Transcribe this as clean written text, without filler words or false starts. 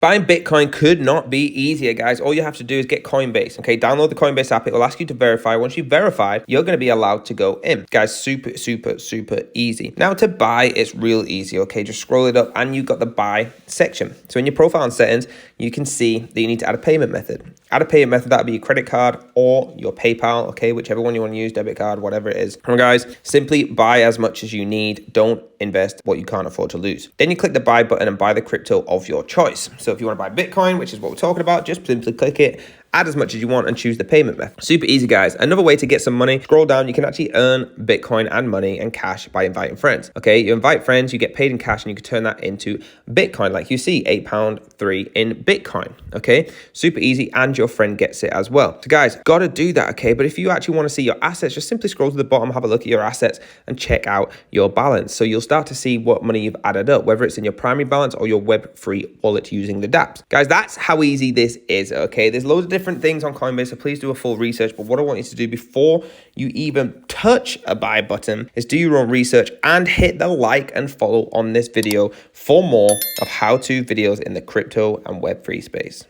Buying Bitcoin could not be easier, guys. All you have to do is get Coinbase, okay? Download the Coinbase app. It will ask you to verify. Once you've verified, you're going to be allowed to go in. Guys, super, super, super easy. Now to buy, it's real easy, okay? Just scroll it up and you've got the buy section. So in your profile and settings, you can see that you need to add a payment method. Add a payment method, that'll be your credit card or your PayPal, okay? Whichever one you want to use, debit card, whatever it is. Come on, guys, simply buy as much as you need. Don't invest what you can't afford to lose. Then you click the buy button and buy the crypto of your choice. So if you want to buy Bitcoin, which is what we're talking about, just simply click it, add as much as you want and choose the payment method. Super easy, guys. Another way to get some money, scroll down, you can actually earn Bitcoin and money and cash by inviting friends. Okay, you invite friends, you get paid in cash and you can turn that into Bitcoin. Like you see, £8.3 in Bitcoin. Okay, super easy, and your friend gets it as well. So guys, gotta do that, okay? But if you actually want to see your assets, just simply scroll to the bottom, have a look at your assets and check out your balance. So you'll start to see what money you've added up, whether it's in your primary balance or your Web3 wallet using the dApps. Guys, that's how easy this is, okay? There's loads of different things on Coinbase, so please do a full research. But what I want you to do before you even touch a buy button is do your own research and hit the like and follow on this video for more of how-to videos in the crypto and Web3 space.